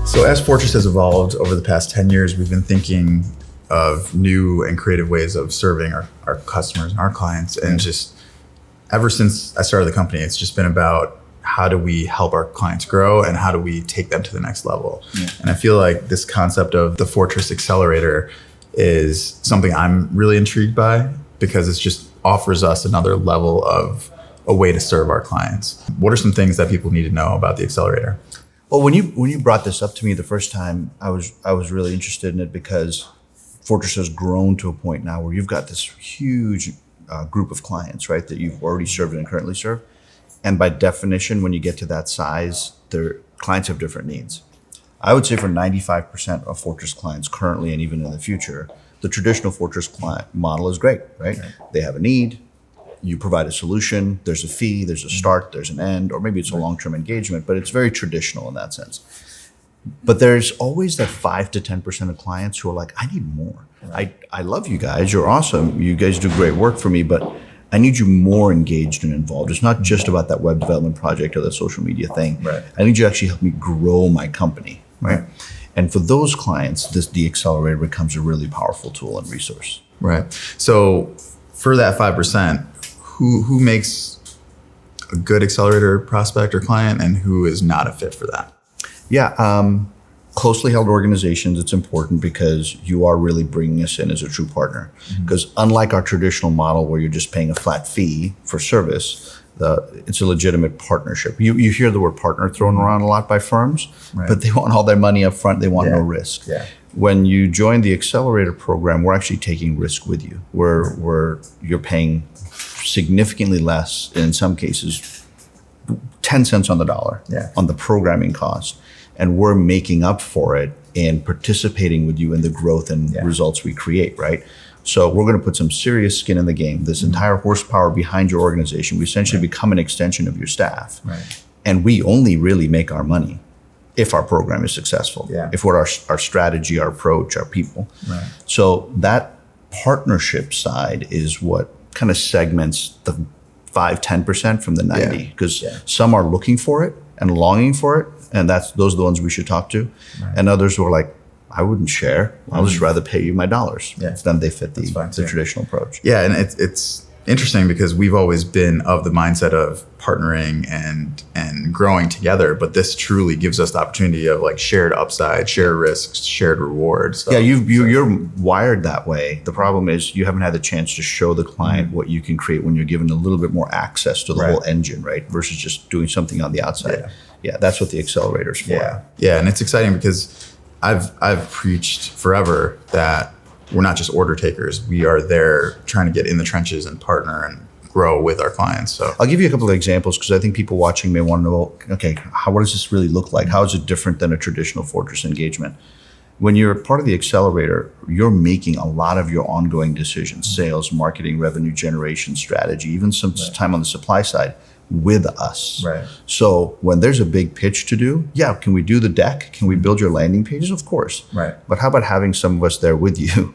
So as Fortress has evolved over the past 10 years, we've been thinking of new and creative ways of serving our customers and our clients. And just ever since I started the company, it's just been about how do we help our clients grow and how do we take them to the next level? Yeah. And I feel like this concept of the Fortress Accelerator is something I'm really intrigued by because it just offers us another level of a way to serve our clients. What are some things that people need to know about the Accelerator? Well, when you brought this up to me the first time, I was really interested in it because Fortress has grown to a point now where you've got this huge group of clients, right, that you've already served and currently serve. And by definition, when you get to that size, their clients have different needs. I would say for 95% of Fortress clients currently and even in the future, the traditional Fortress client model is great, right? They have a need. You provide a solution, there's a fee, there's a start, there's an end, or maybe it's a long-term engagement, but it's very traditional in that sense. But there's always that 5 to 10% of clients who are like, I need more. I love you guys, you're awesome, you guys do great work for me, but I need you more engaged and involved. It's not just about that web development project or that social media thing. Right. I need you to actually help me grow my company, right? And for those clients, the Accelerator becomes a really powerful tool and resource. Right. So for that 5%, who makes a good Accelerator prospect or client and who is not a fit for that? Yeah, closely held organizations, it's important because you are really bringing us in as a true partner. Because unlike our traditional model where you're just paying a flat fee for service, it's a legitimate partnership. You hear the word partner thrown around a lot by firms, but they want all their money up front, they want no risk. Yeah. When you join the Accelerator program, we're actually taking risk with you. Where you're paying significantly less, in some cases, 10 cents on the dollar on the programming cost. And we're making up for it and participating with you in the growth and results we create, right? So we're going to put some serious skin in the game. This entire horsepower behind your organization, we essentially become an extension of your staff. Right. And we only really make our money if our program is successful, if what our strategy, our approach, our people. Right. So that partnership side is what kind of segments the 5-10% from the 90, because some are looking for it and longing for it, and those are the ones we should talk to. Right. And others who are like, I wouldn't share. I'll just rather pay you my dollars. Then they fit the traditional approach. Yeah, and it's interesting because we've always been of the mindset of partnering and growing together, but this truly gives us the opportunity of like shared upside, shared risks, shared rewards. So, you're wired that way. The problem is you haven't had the chance to show the client what you can create when you're given a little bit more access to the whole engine, right? Versus just doing something on the outside. Yeah, that's what the Accelerator's for. Yeah, and it's exciting because I've preached forever that we're not just order takers. We are there trying to get in the trenches and partner and grow with our clients. So I'll give you a couple of examples because I think people watching may want to know, okay, what does this really look like? How is it different than a traditional Fortress engagement? When you're part of the Accelerator, you're making a lot of your ongoing decisions, sales, marketing, revenue generation, strategy, even some time on the supply side with us. Right. So when there's a big pitch to do, can we do the deck? Can we build your landing pages? Of course. Right. But how about having some of us there with you?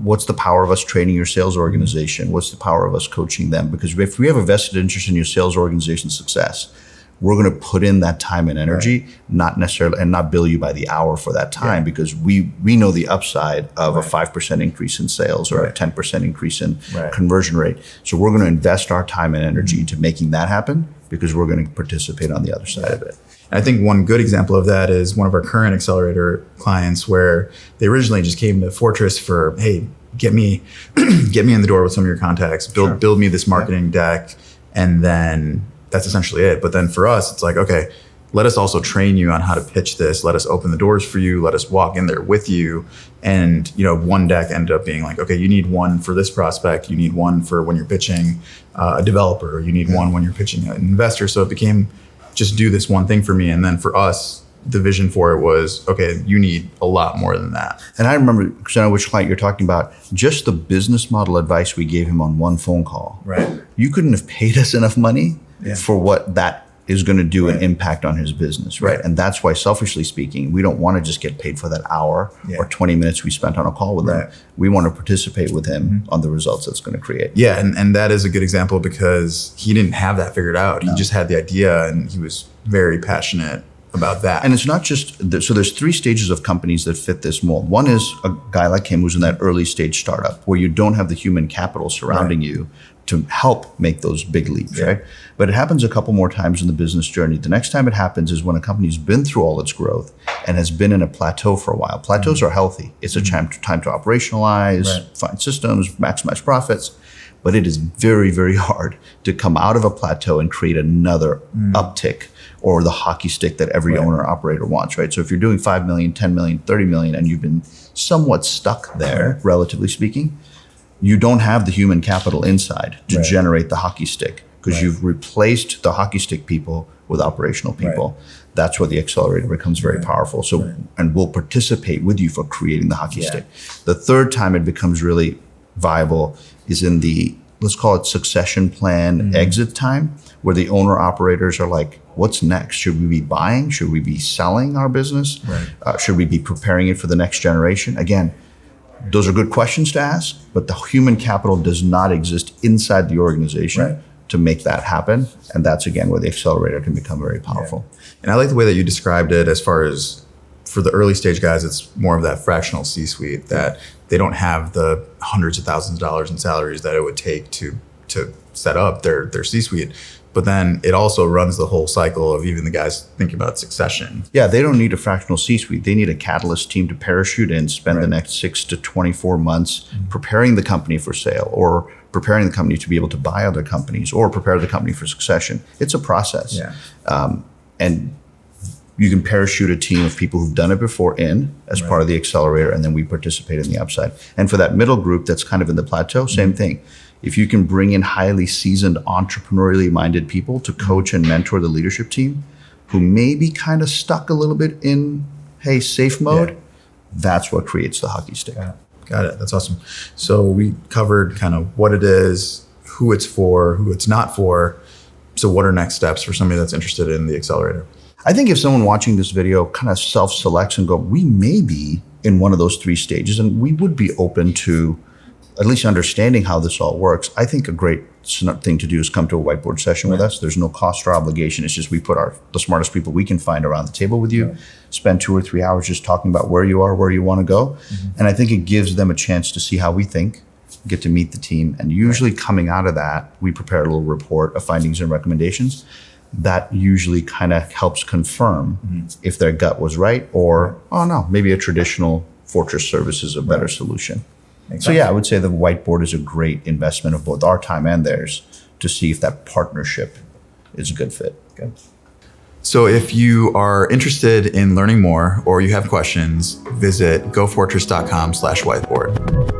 What's the power of us training your sales organization? What's the power of us coaching them? Because if we have a vested interest in your sales organization's success, we're going to put in that time and energy, not necessarily, and not bill you by the hour for that time, because we know the upside of a 5% increase in sales or a 10% increase in conversion rate. So we're going to invest our time and energy into making that happen because we're going to participate on the other side of it. And I think one good example of that is one of our current Accelerator clients where they originally just came to Fortress for, hey, get me in the door with some of your contacts, build me this marketing deck, and then that's essentially it. But then for us, it's like, okay, let us also train you on how to pitch this. Let us open the doors for you. Let us walk in there with you. And, one deck ended up being like, okay, you need one for this prospect. You need one for when you're pitching a developer. Or you need one when you're pitching an investor. So it became just do this one thing for me. And then for us, the vision for it was, okay, you need a lot more than that. And I remember, because I know which client you're talking about, just the business model advice we gave him on one phone call. Right. You couldn't have paid us enough money for what that is going to do an impact on his business, right? And that's why, selfishly speaking, we don't want to just get paid for that hour or 20 minutes we spent on a call with him. We want to participate with him on the results that's going to create. Yeah, and that is a good example because he didn't have that figured out. He just had the idea, and he was very passionate about that. And it's not just, so there's 3 stages of companies that fit this mold. One is a guy like him who's in that early stage startup where you don't have the human capital surrounding you to help make those big leaps, right? But it happens a couple more times in the business journey. The next time it happens is when a company's been through all its growth and has been in a plateau for a while. Plateaus are healthy. It's a time to operationalize, find systems, maximize profits. But it is very, very hard to come out of a plateau and create another uptick or the hockey stick that every owner operator wants, right? So if you're doing 5 million, 10 million, 30 million, and you've been somewhat stuck there, relatively speaking, you don't have the human capital inside to generate the hockey stick because you've replaced the hockey stick people with operational people. That's where the accelerator becomes very powerful. So, and we'll participate with you for creating the hockey stick. The third time it becomes really viable is in the, let's call it succession plan exit time, where the owner operators are like, what's next? Should we be buying? Should we be selling our business? Should we be preparing it for the next generation? Again, those are good questions to ask, but the human capital does not exist inside the organization to make that happen. And that's, again, where the accelerator can become very powerful. And I like the way that you described it as far as for the early stage guys, it's more of that fractional C-suite that they don't have the hundreds of thousands of dollars in salaries that it would take to set up their C-suite. But then it also runs the whole cycle of even the guys thinking about succession. Yeah, they don't need a fractional C-suite. They need a catalyst team to parachute in, spend the next 6 to 24 months preparing the company for sale or preparing the company to be able to buy other companies or prepare the company for succession. It's a process. And you can parachute a team of people who've done it before in as part of the accelerator, and then we participate in the upside. And for that middle group that's kind of in the plateau, same thing. If you can bring in highly seasoned, entrepreneurially minded people to coach and mentor the leadership team who may be kind of stuck a little bit in, hey, safe mode, that's what creates the hockey stick. Got it. That's awesome. So we covered kind of what it is, who it's for, who it's not for. So what are next steps for somebody that's interested in the accelerator? I think if someone watching this video kind of self-selects and go, we may be in one of those 3 stages and we would be open to at least understanding how this all works, I think a great thing to do is come to a whiteboard session with us. There's no cost or obligation. It's just we put the smartest people we can find around the table with you, spend 2 or 3 hours just talking about where you are, where you want to go. And I think it gives them a chance to see how we think, get to meet the team. And usually coming out of that, we prepare a little report of findings and recommendations that usually kind of helps confirm if their gut was right or, oh no, maybe a traditional Fortress service is a better solution. So yeah, I would say the whiteboard is a great investment of both our time and theirs to see if that partnership is a good fit. So if you are interested in learning more or you have questions, visit gofortress.com/whiteboard.